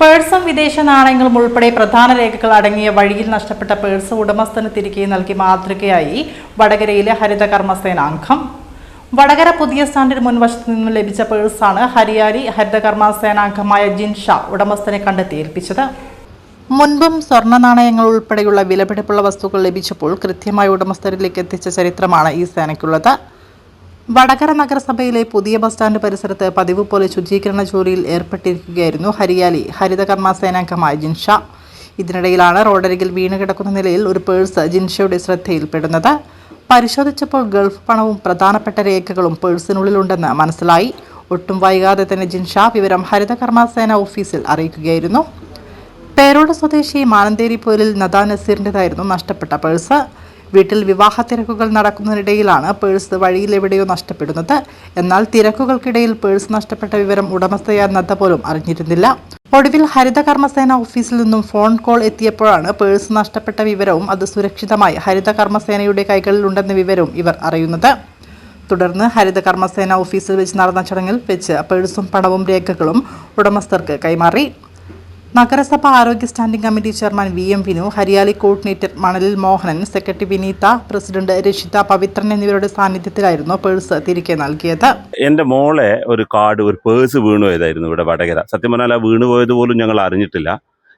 പേഴ്സും വിദേശ നാണയങ്ങളും ഉൾപ്പെടെ പ്രധാന രേഖകൾ അടങ്ങിയ വഴിയിൽ നഷ്ടപ്പെട്ട പേഴ്സ് ഉടമസ്ഥന് തിരികെ നൽകി മാതൃകയായി വടകരയിലെ ഹരിത കർമ്മസേന അംഗം. വടകര പുതിയ സ്റ്റാൻഡിന് മുൻവശത്ത് നിന്നും ലഭിച്ച പേഴ്സാണ് ഹരിയാലി ഹരിത കർമ്മസേനാംഗമായ ജിൻഷ ഉടമസ്ഥനെ കണ്ടെത്തി ഏൽപ്പിച്ചത്. മുൻപും സ്വർണ്ണ നാണയങ്ങൾ ഉൾപ്പെടെയുള്ള വിലപിടിപ്പുള്ള വസ്തുക്കൾ ലഭിച്ചപ്പോൾ കൃത്യമായി ഉടമസ്ഥരിലേക്ക് എത്തിച്ച ചരിത്രമാണ് ഈ സേനയ്ക്കുള്ളത്. വടകര നഗരസഭയിലെ പുതിയ ബസ് സ്റ്റാൻഡ് പരിസരത്ത് പതിവ് പോലെ ശുചീകരണ ജോലിയിൽ ഏർപ്പെട്ടിരിക്കുകയായിരുന്നു ഹരിയാലി ഹരിത കർമ്മസേനാംഗമായ ജിൻഷ. ഇതിനിടയിലാണ് റോഡരികിൽ വീണുകിടക്കുന്ന നിലയിൽ ഒരു പേഴ്സ് ജിൻഷയുടെ ശ്രദ്ധയിൽപ്പെടുന്നത്. പരിശോധിച്ചപ്പോൾ ഗൾഫ് പണവും പ്രധാനപ്പെട്ട രേഖകളും പേഴ്സിനുള്ളിലുണ്ടെന്ന് മനസ്സിലായി. ഒട്ടും വൈകാതെ തന്നെ ജിൻഷ വിവരം ഹരിത കർമ്മസേന ഓഫീസിൽ അറിയിക്കുകയായിരുന്നു. പേരോട് സ്വദേശി മാനന്തേരി പോലിൽ നദാ നസീറിൻ്റെതായിരുന്നു നഷ്ടപ്പെട്ട പേഴ്സ്. വീട്ടിൽ വിവാഹ തിരക്കുകൾ നടക്കുന്നതിനിടയിലാണ് പേഴ്സ് വഴിയിലെവിടെയോ നഷ്ടപ്പെടുന്നത്. എന്നാൽ തിരക്കുകൾക്കിടയിൽ പേഴ്സ് നഷ്ടപ്പെട്ട വിവരം ഉടമസ്ഥയായ നദ പോലും അറിഞ്ഞിരുന്നില്ല. ഒടുവിൽ ഹരിത കർമ്മസേന ഓഫീസിൽ നിന്നും ഫോൺ കോൾ എത്തിയപ്പോഴാണ് പേഴ്സ് നഷ്ടപ്പെട്ട വിവരവും അത് സുരക്ഷിതമായി ഹരിത കർമ്മസേനയുടെ കൈകളിലുണ്ടെന്ന വിവരവും ഇവർ അറിയുന്നത്. തുടർന്ന് ഹരിത കർമ്മസേന ഓഫീസിൽ വെച്ച് നടന്ന ചടങ്ങിൽ വെച്ച് പേഴ്സും പണവും രേഖകളും ഉടമസ്ഥർക്ക് കൈമാറി. നഗരസഭ ആരോഗ്യ standing committee chairman VM Vinu, Hariyali coordinator Manalil Mohanan, secretary Vineetha, president Rakshitha Pavithran എന്നിവരുടെ സാന്നിധ്യത്തിലായിരുന്നു പേഴ്സ് തിരികെ നൽകിയത്. എൻ്റെ മോളെ ഒരു പേഴ്സ് വീണുപോയതായിരുന്നു ഇവിടെ വടകര. സത്യം പറഞ്ഞാൽ ആ വീണുപോയത് പോലും ഞങ്ങൾ അറിഞ്ഞിട്ടില്ല.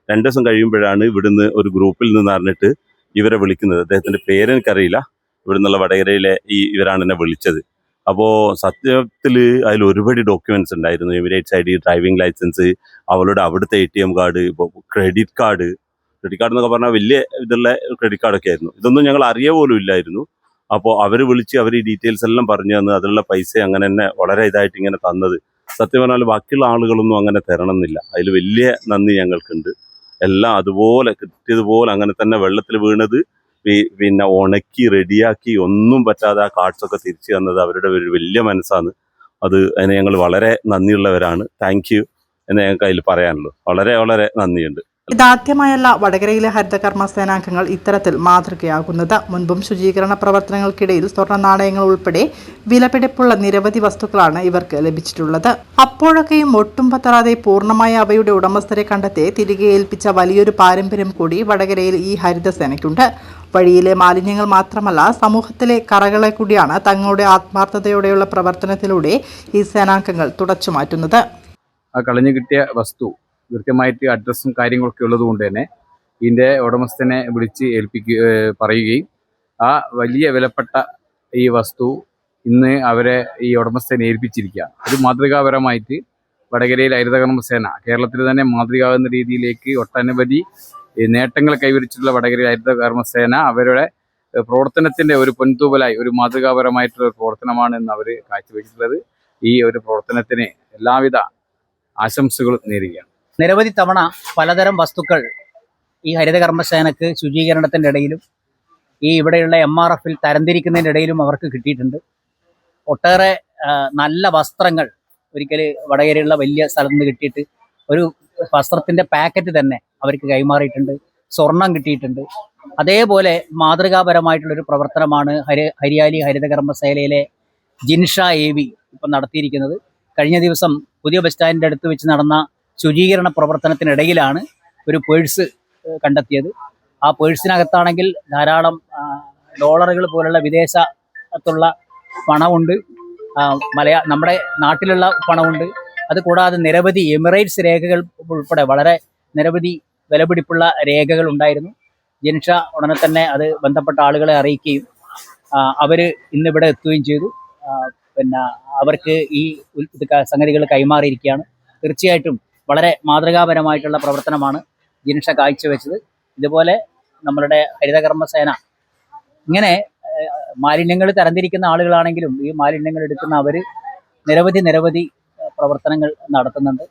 2 ദിവസം കഴിയുമ്പോഴാണ് ഇവിടുന്ന് ഒരു ഗ്രൂപ്പിൽ നിന്ന് അറിഞ്ഞിട്ട് ഇവരെ വിളിക്കുന്നത്. അദ്ദേഹത്തിൻ്റെ പേരെനിക്കറിയില്ല. ഇവിടുന്നുള്ള വടകരയിലെ ഇവരാണ് എന്നെ വിളിച്ചത്. അപ്പോൾ സത്യത്തിൽ അതിൽ ഒരുപാട് ഡോക്യുമെന്റ്സ് ഉണ്ടായിരുന്നു. എമിറേറ്റ്സ് ID, ഡ്രൈവിംഗ് ലൈസൻസ്, അവളുടെ അവിടുത്തെ ATM കാർഡ്, ഇപ്പോൾ ക്രെഡിറ്റ് കാർഡ് എന്നൊക്കെ പറഞ്ഞാൽ വലിയ ഇതുള്ള ക്രെഡിറ്റ് കാർഡൊക്കെ ആയിരുന്നു. ഇതൊന്നും ഞങ്ങൾ അറിയ പോലും ഇല്ലായിരുന്നു. അപ്പോൾ അവർ വിളിച്ച് അവർ ഈ ഡീറ്റെയിൽസ് എല്ലാം പറഞ്ഞു തന്നു. അതിലുള്ള പൈസ അങ്ങനെ തന്നെ വളരെ ഇതായിട്ട് ഇങ്ങനെ തന്നത്. സത്യം പറഞ്ഞാൽ ബാക്കിയുള്ള ആളുകളൊന്നും അങ്ങനെ തരണമെന്നില്ല. അതിൽ വലിയ നന്ദി ഞങ്ങൾക്കുണ്ട്. എല്ലാം അതുപോലെ കിട്ടിയതുപോലെ അങ്ങനെ തന്നെ വെള്ളത്തിൽ വീണത് പിന്നെ ഉണക്കി റെഡിയാക്കി ഒന്നും പറ്റാതെ ആ കാർഡ്സൊക്കെ തിരിച്ചു തന്നത് അവരുടെ ഒരു വലിയ മനസ്സാണ്. അതിന് ഞങ്ങൾ വളരെ നന്ദിയുള്ളവരാണ്. താങ്ക് യു എന്ന് ഞങ്ങൾക്ക് അതിൽ പറയാനുള്ളൂ. വളരെ വളരെ നന്ദിയുണ്ട്. ഇതാദ്യമായല്ല വടകരയിലെ ഹരിത കർമ്മസേനാംഗങ്ങൾ ഇത്തരത്തിൽ മാതൃകയാകുന്നത്. മുൻപും ശുചീകരണ പ്രവർത്തനങ്ങൾക്കിടയിൽ സ്വർണ്ണ നാണയങ്ങൾ ഉൾപ്പെടെ വിലപിടിപ്പുള്ള നിരവധി വസ്തുക്കളാണ് ഇവർക്ക് ലഭിച്ചിട്ടുള്ളത്. അപ്പോഴൊക്കെയും ഒട്ടും പറ്റാതെ പൂർണ്ണമായ അവയുടെ ഉടമസ്ഥരെ കണ്ടെത്തി തിരികെ ഏൽപ്പിച്ച വലിയൊരു പാരമ്പര്യം കൂടി വടകരയിൽ ഈ ഹരിതസേനയ്ക്കുണ്ട്. വഴിയിലെ മാലിന്യങ്ങൾ മാത്രമല്ല, സമൂഹത്തിലെ കറകളെ കൂടിയാണ് തങ്ങളുടെ ആത്മാർത്ഥതയോടെയുള്ള പ്രവർത്തനത്തിലൂടെ ഈ സേനാംഗങ്ങൾ തുടച്ചു മാറ്റുന്നത്. ആ കളഞ്ഞു കിട്ടിയ വസ്തു കൃത്യമായിട്ട് അഡ്രസ്സും കാര്യങ്ങളൊക്കെ ഉള്ളത് കൊണ്ട് തന്നെ ഇതിൻ്റെ ഉടമസ്ഥനെ വിളിച്ച് പറയുകയും ആ വലിയ വിലപ്പെട്ട ഈ വസ്തു ഇന്ന് അവരെ ഈ ഉടമസ്ഥനെ ഏൽപ്പിച്ചിരിക്കുകയാണ്. അത് മാതൃകാപരമായിട്ട് വടകരയിൽ ഹരിത കർമ്മസേന കേരളത്തിൽ തന്നെ മാതൃകാവുന്ന രീതിയിലേക്ക് ഒട്ടനവധി നേട്ടങ്ങൾ കൈവരിച്ചിട്ടുള്ള വടകരയിൽ ഹരിത കർമ്മസേന അവരുടെ പ്രവർത്തനത്തിൻ്റെ ഒരു പൊൻതൂവലായി ഒരു മാതൃകാപരമായിട്ടുള്ള ഒരു പ്രവർത്തനമാണ് എന്ന് അവർ കാഴ്ചവെച്ചിട്ടുള്ളത്. ഈ ഒരു പ്രവർത്തനത്തിന് എല്ലാവിധ ആശംസകളും നേരുകയാണ്. നിരവധി തവണ പലതരം വസ്തുക്കൾ ഈ ഹരിത കർമ്മസേനക്ക് ശുചീകരണത്തിൻ്റെ ഇടയിലും ഈ ഇവിടെയുള്ള MRFൽ തരംതിരിക്കുന്നതിൻ്റെ ഇടയിലും അവർക്ക് കിട്ടിയിട്ടുണ്ട്. ഒട്ടേറെ നല്ല വസ്ത്രങ്ങൾ ഒരിക്കൽ വടകരയുള്ള വലിയ സ്ഥലത്ത് നിന്ന് കിട്ടിയിട്ട് ഒരു വസ്ത്രത്തിൻ്റെ പാക്കറ്റ് തന്നെ അവർക്ക് കൈമാറിയിട്ടുണ്ട്. സ്വർണം കിട്ടിയിട്ടുണ്ട്. അതേപോലെ മാതൃകാപരമായിട്ടുള്ളൊരു പ്രവർത്തനമാണ് ഹരിയാലി ഹരിത കർമ്മസേനയിലെ ജിൻഷ AV ഇപ്പം നടത്തിയിരിക്കുന്നത്. കഴിഞ്ഞ ദിവസം പുതിയ ബസ് സ്റ്റാൻഡിൻ്റെ അടുത്ത് വെച്ച് നടന്ന ശുചീകരണ പ്രവർത്തനത്തിനിടയിലാണ് ഒരു പേഴ്സ് കണ്ടെത്തിയത്. ആ പേഴ്സിനകത്താണെങ്കിൽ ധാരാളം ഡോളറുകൾ പോലുള്ള വിദേശത്തുള്ള പണമുണ്ട്, നമ്മുടെ നാട്ടിലുള്ള പണമുണ്ട്. അതുകൂടാതെ നിരവധി എമിറേറ്റ്സ് രേഖകൾ ഉൾപ്പെടെ വളരെ നിരവധി വിലപിടിപ്പുള്ള രേഖകൾ ഉണ്ടായിരുന്നു. ജിൻഷ ഉടനെ തന്നെ അത് ബന്ധപ്പെട്ട ആളുകളെ അറിയിക്കുകയും അവർ ഇന്നിവിടെ എത്തുകയും ചെയ്തു. പിന്നെ അവർക്ക് ഈ സംഗതികൾ കൈമാറിയിരിക്കുകയാണ്. തീർച്ചയായിട്ടും വളരെ മാതൃകാപരമായിട്ടുള്ള പ്രവർത്തനമാണ് ജിൻഷ കാഴ്ചവെച്ചത്. ഇതുപോലെ നമ്മളുടെ ഹരിത കർമ്മസേന ഇങ്ങനെ മാലിന്യങ്ങൾ തരംതിരിക്കുന്ന ആളുകളാണെങ്കിലും ഈ മാലിന്യങ്ങൾ എടുക്കുന്ന അവർ നിരവധി പ്രവർത്തനങ്ങൾ നടത്തുന്നുണ്ട്.